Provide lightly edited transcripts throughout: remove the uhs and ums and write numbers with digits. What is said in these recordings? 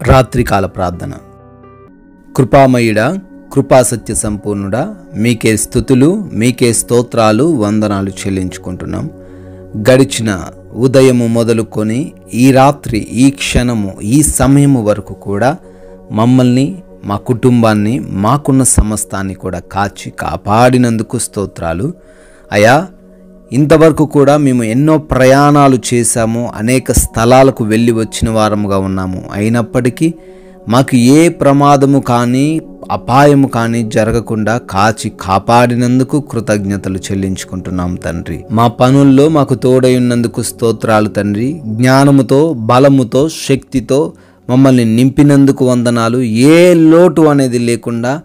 రాత్రికాల ప్రార్థన. కృపామయుడా, కృపాసత్య సంపూర్ణుడా, మీకే స్తుతులు, మీకే స్తోత్రాలు, వందనాలు చెల్లించుకుంటున్నాం. గడిచిన ఉదయము మొదలుకొని ఈ రాత్రి, ఈ క్షణము, ఈ సమయము వరకు కూడా మమ్మల్ని, మా కుటుంబాన్ని, మాకున్న సమస్తాన్ని కూడా కాచి కాపాడినందుకు స్తోత్రాలు. అయా, ఇంతవరకు కూడా మేము ఎన్నో ప్రయాణాలు చేశాము, అనేక స్థలాలకు వెళ్ళి వచ్చిన వారముగా ఉన్నాము. అయినప్పటికీ మాకు ఏ ప్రమాదము కానీ అపాయము కానీ జరగకుండా కాచి కాపాడినందుకు కృతజ్ఞతలు చెల్లించుకుంటున్నాం తండ్రి. మా పనుల్లో మాకు తోడై ఉన్నందుకు స్తోత్రాలు తండ్రి. జ్ఞానముతో, బలముతో, శక్తితో మమ్మల్ని నింపినందుకు వందనాలు. ఏ లోటు అనేది లేకుండా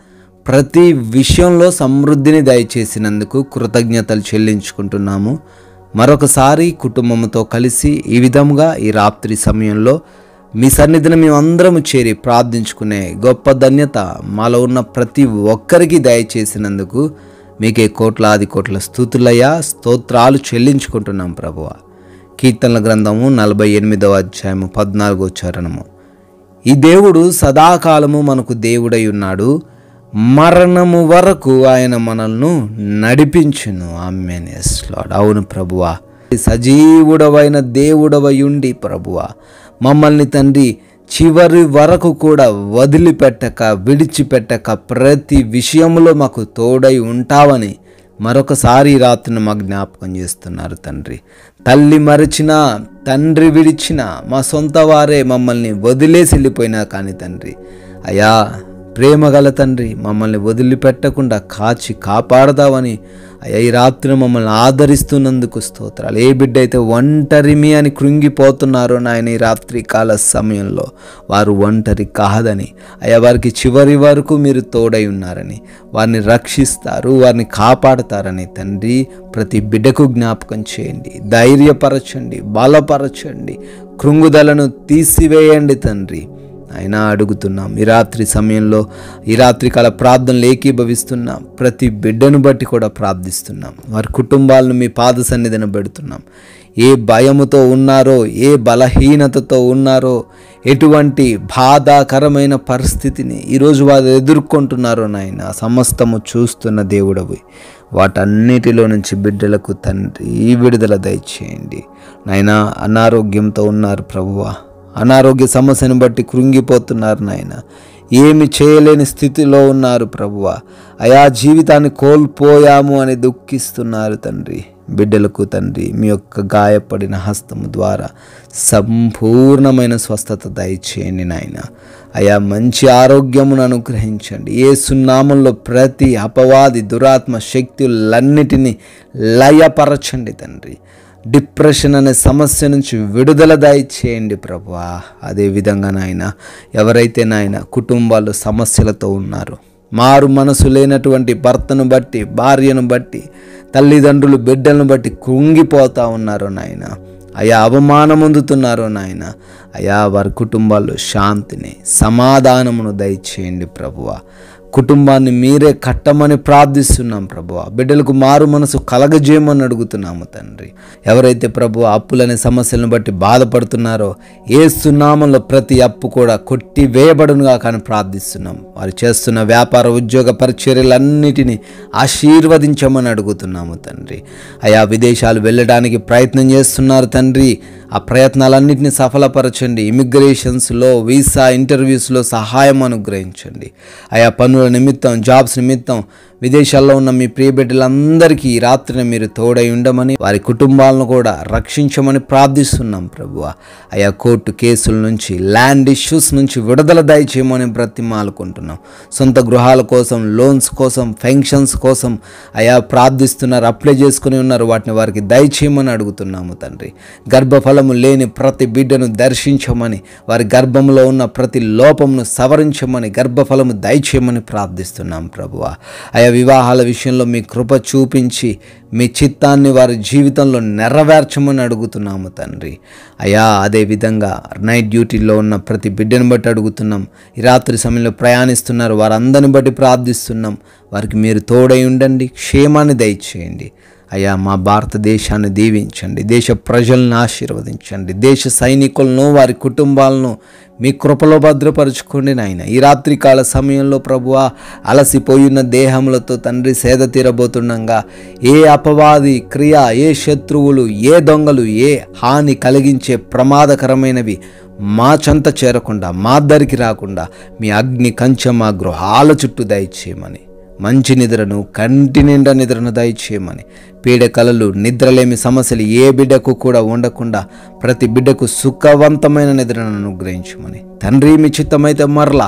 ప్రతి విషయంలో సమృద్ధిని దయచేసినందుకు కృతజ్ఞతలు చెల్లించుకుంటున్నాము. మరొకసారి కుటుంబంతో కలిసి ఈ విధంగా ఈ రాత్రి సమయంలో మీ సన్నిధిని మేమందరము చేరి ప్రార్థించుకునే గొప్ప ధన్యత మాలో ఉన్న ప్రతి ఒక్కరికి దయచేసినందుకు మీకే కోట్లాది కోట్ల స్తుతులయ్యా, స్తోత్రాలు చెల్లించుకుంటున్నాం ప్రభువా. కీర్తనల గ్రంథము 48వ అధ్యాయము 14వ చరణము. ఈ దేవుడు సదాకాలము మనకు దేవుడై ఉన్నాడు, మరణము వరకు ఆయన మనల్ని నడిపించును. ఆమేన్. yes Lord. అవును ప్రభువా, సజీవుడవైన దేవుడవై ఉండి ప్రభువా మమ్మల్ని తండ్రి చివరి వరకు కూడా వదిలిపెట్టక, విడిచిపెట్టక ప్రతి విషయంలో మాకు తోడై ఉంటావని మరొకసారి ఈ రాత్రిని మా జ్ఞాపకం చేస్తున్నారు తండ్రి. తల్లి మరచినా, తండ్రి విడిచినా, మా సొంత వారే మమ్మల్ని వదిలేసి వెళ్ళిపోయినా కానీ తండ్రి, అయా ప్రేమగల తండ్రి, మమ్మల్ని వదిలిపెట్టకుండా కాచి కాపాడదావని అయ్యా ఈ రాత్రి మమ్మల్ని ఆదరిస్తున్నందుకు స్తోత్రాలు. ఏ బిడ్డ అయితే ఒంటరిమి అని కృంగిపోతున్నారో నాయన, ఈ రాత్రి కాల సమయంలో వారు ఒంటరి కాదని, అయ్యా వారికి చివరి వరకు మీరు తోడై ఉన్నారని, వారిని రక్షిస్తారు, వారిని కాపాడతారని తండ్రి ప్రతి బిడ్డకు జ్ఞాపకం చేయండి, ధైర్యపరచండి, బలపరచండి, కృంగుదలను తీసివేయండి తండ్రి. అయినా అడుగుతున్నాం ఈ రాత్రి సమయంలో, ఈ రాత్రికాల ప్రార్థనలు ఏకీభవిస్తున్నాం. ప్రతి బిడ్డను బట్టి కూడా ప్రార్థిస్తున్నాం. వారి కుటుంబాలను మీ పాద సన్నిధిని పెడుతున్నాం. ఏ భయముతో ఉన్నారో, ఏ బలహీనతతో ఉన్నారో, ఎటువంటి బాధాకరమైన పరిస్థితిని ఈరోజు వారు ఎదుర్కొంటున్నారో నాయన, సమస్తము చూస్తున్న దేవుడవి. వాటన్నిటిలో నుంచి బిడ్డలకు తండ్రి విడుదల దయచేయండి నాయన. అనారోగ్యంతో ఉన్నారు ప్రభువా, అనారోగ్య సమస్యను బట్టి కృంగిపోతున్నారు నాయన, ఏమి చేయలేని స్థితిలో ఉన్నారు ప్రభువా, అయా జీవితాన్ని కోల్పోయాము అని దుఃఖిస్తున్నారు తండ్రి. బిడ్డలకు తండ్రి మీ యొక్క గాయపడిన హస్తము ద్వారా సంపూర్ణమైన స్వస్థత దయచేయండి నాయన. అయా మంచి ఆరోగ్యమును అనుగ్రహించండి. యేసు నామములో ప్రతి అపవాది దురాత్మ శక్తులన్నిటినీ లయపరచండి తండ్రి. డిప్రెషన్ అనే సమస్య నుంచి విడుదల దయచేయండి ప్రభువా. అదేవిధంగా నాయన, ఎవరైతే నాయన కుటుంబాలు సమస్యలతో ఉన్నారో, మారు మనసు లేనటువంటి భర్తను బట్టి, భార్యను బట్టి, తల్లిదండ్రులు బిడ్డలను బట్టి కృంగిపోతూ ఉన్నారో నాయన, అయా అవమానం పొందుతున్నారో నాయన, అయా వారి కుటుంబాల్లో శాంతిని, సమాధానమును దయచేయండి ప్రభువా. కుటుంబాన్ని మీరే కట్టమని ప్రార్థిస్తున్నాం ప్రభువా. బిడ్డలకు మారు మనసు కలగజేయమని అడుగుతున్నాము తండ్రి. ఎవరైతే ప్రభువా అప్పులనే సమస్యలను బట్టి బాధపడుతున్నారో, యేసు నామములో ప్రతి అప్పు కూడా కొట్టి వేయబడునుగా కానీ ప్రార్థిస్తున్నాం. వారు చేస్తున్న వ్యాపార, ఉద్యోగ పరిచర్యలన్నిటినీ ఆశీర్వదించమని అడుగుతున్నాము తండ్రి. అయా విదేశాలు వెళ్ళడానికి ప్రయత్నం చేస్తున్నారు తండ్రి, ఆ ప్రయత్నాలన్నింటినీ సఫలపరచండి. ఇమిగ్రేషన్స్లో, వీసా ఇంటర్వ్యూస్లో సహాయం అనుగ్రహించండి. ఆయా పనుల నిమిత్తం, జాబ్స్ నిమిత్తం విదేశాల్లో ఉన్న మీ ప్రియ బిడ్డలందరికీ ఈ రాత్రిని మీరు తోడై ఉండమని, వారి కుటుంబాలను కూడా రక్షించమని ప్రార్థిస్తున్నాం ప్రభువా. ఆయా కోర్టు కేసుల నుంచి, ల్యాండ్ ఇష్యూస్ నుంచి విడుదల దయచేయమని బ్రతిమాలుకుంటున్నాం. సొంత గృహాల కోసం, లోన్స్ కోసం, పెన్షన్స్ కోసం అయా ప్రార్థిస్తున్నారు, అప్లై చేసుకుని ఉన్నారు. వాటిని వారికి దయచేయమని అడుగుతున్నాము తండ్రి. గర్భఫలము లేని ప్రతి బిడ్డను దర్శించమని, వారి గర్భంలో ఉన్న ప్రతి లోపమును సవరించమని, గర్భఫలము దయచేయమని ప్రార్థిస్తున్నాం ప్రభువా. ఆయా వివాహాల విషయంలో మీ కృప చూపించి మీ చిత్తాన్ని వారి జీవితంలో నెరవేర్చమని అడుగుతున్నాము తండ్రి. అయా అదేవిధంగా నైట్ డ్యూటీలో ఉన్న ప్రతి బిడ్డను బట్టి అడుగుతున్నాం. ఈ రాత్రి సమయంలో ప్రయాణిస్తున్నారు, వారందరిని బట్టి ప్రార్థిస్తున్నాం. వారికి మీరు తోడై ఉండండి, క్షేమాన్ని దయచేయండి. అయ్యా, మా భారతదేశాన్ని దీవించండి, దేశ ప్రజలను ఆశీర్వదించండి, దేశ సైనికులను వారి కుటుంబాలను మీ కృపలో భద్రపరుచుకోండి నాయన. ఈ రాత్రికాల సమయంలో ప్రభువా, అలసిపోయిన దేహములతో తండ్రి సేద తీరబోతుండగా ఏ అపవాది క్రియ, ఏ శత్రువులు, ఏ దొంగలు, ఏ హాని కలిగించే ప్రమాదకరమైనవి మా చెంత చేరకుండా, మా దరికి రాకుండా మీ అగ్ని కంచె మా గృహాల చుట్టూ దయచేయమని, మంచి నిద్రను, కంటి నిండా నిద్రను దయచేయమని, పీడకలలు, నిద్రలేమి సమస్యలు ఏ బిడ్డకు కూడా ఉండకుండా ప్రతి బిడ్డకు సుఖవంతమైన నిద్రను అనుగ్రహించమని తండ్రి, మీ చిత్తమైతే మరలా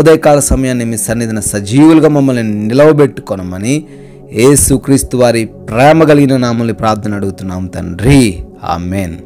ఉదయకాల సమయాన్ని మీ సన్నిధిన సజీవులుగా మమ్మల్ని నిలవబెట్టుకొనమని యేసుక్రీస్తు వారి ప్రేమ కలిగిన నామములో ప్రార్థన అడుగుతున్నాం తండ్రి. ఆమేన్.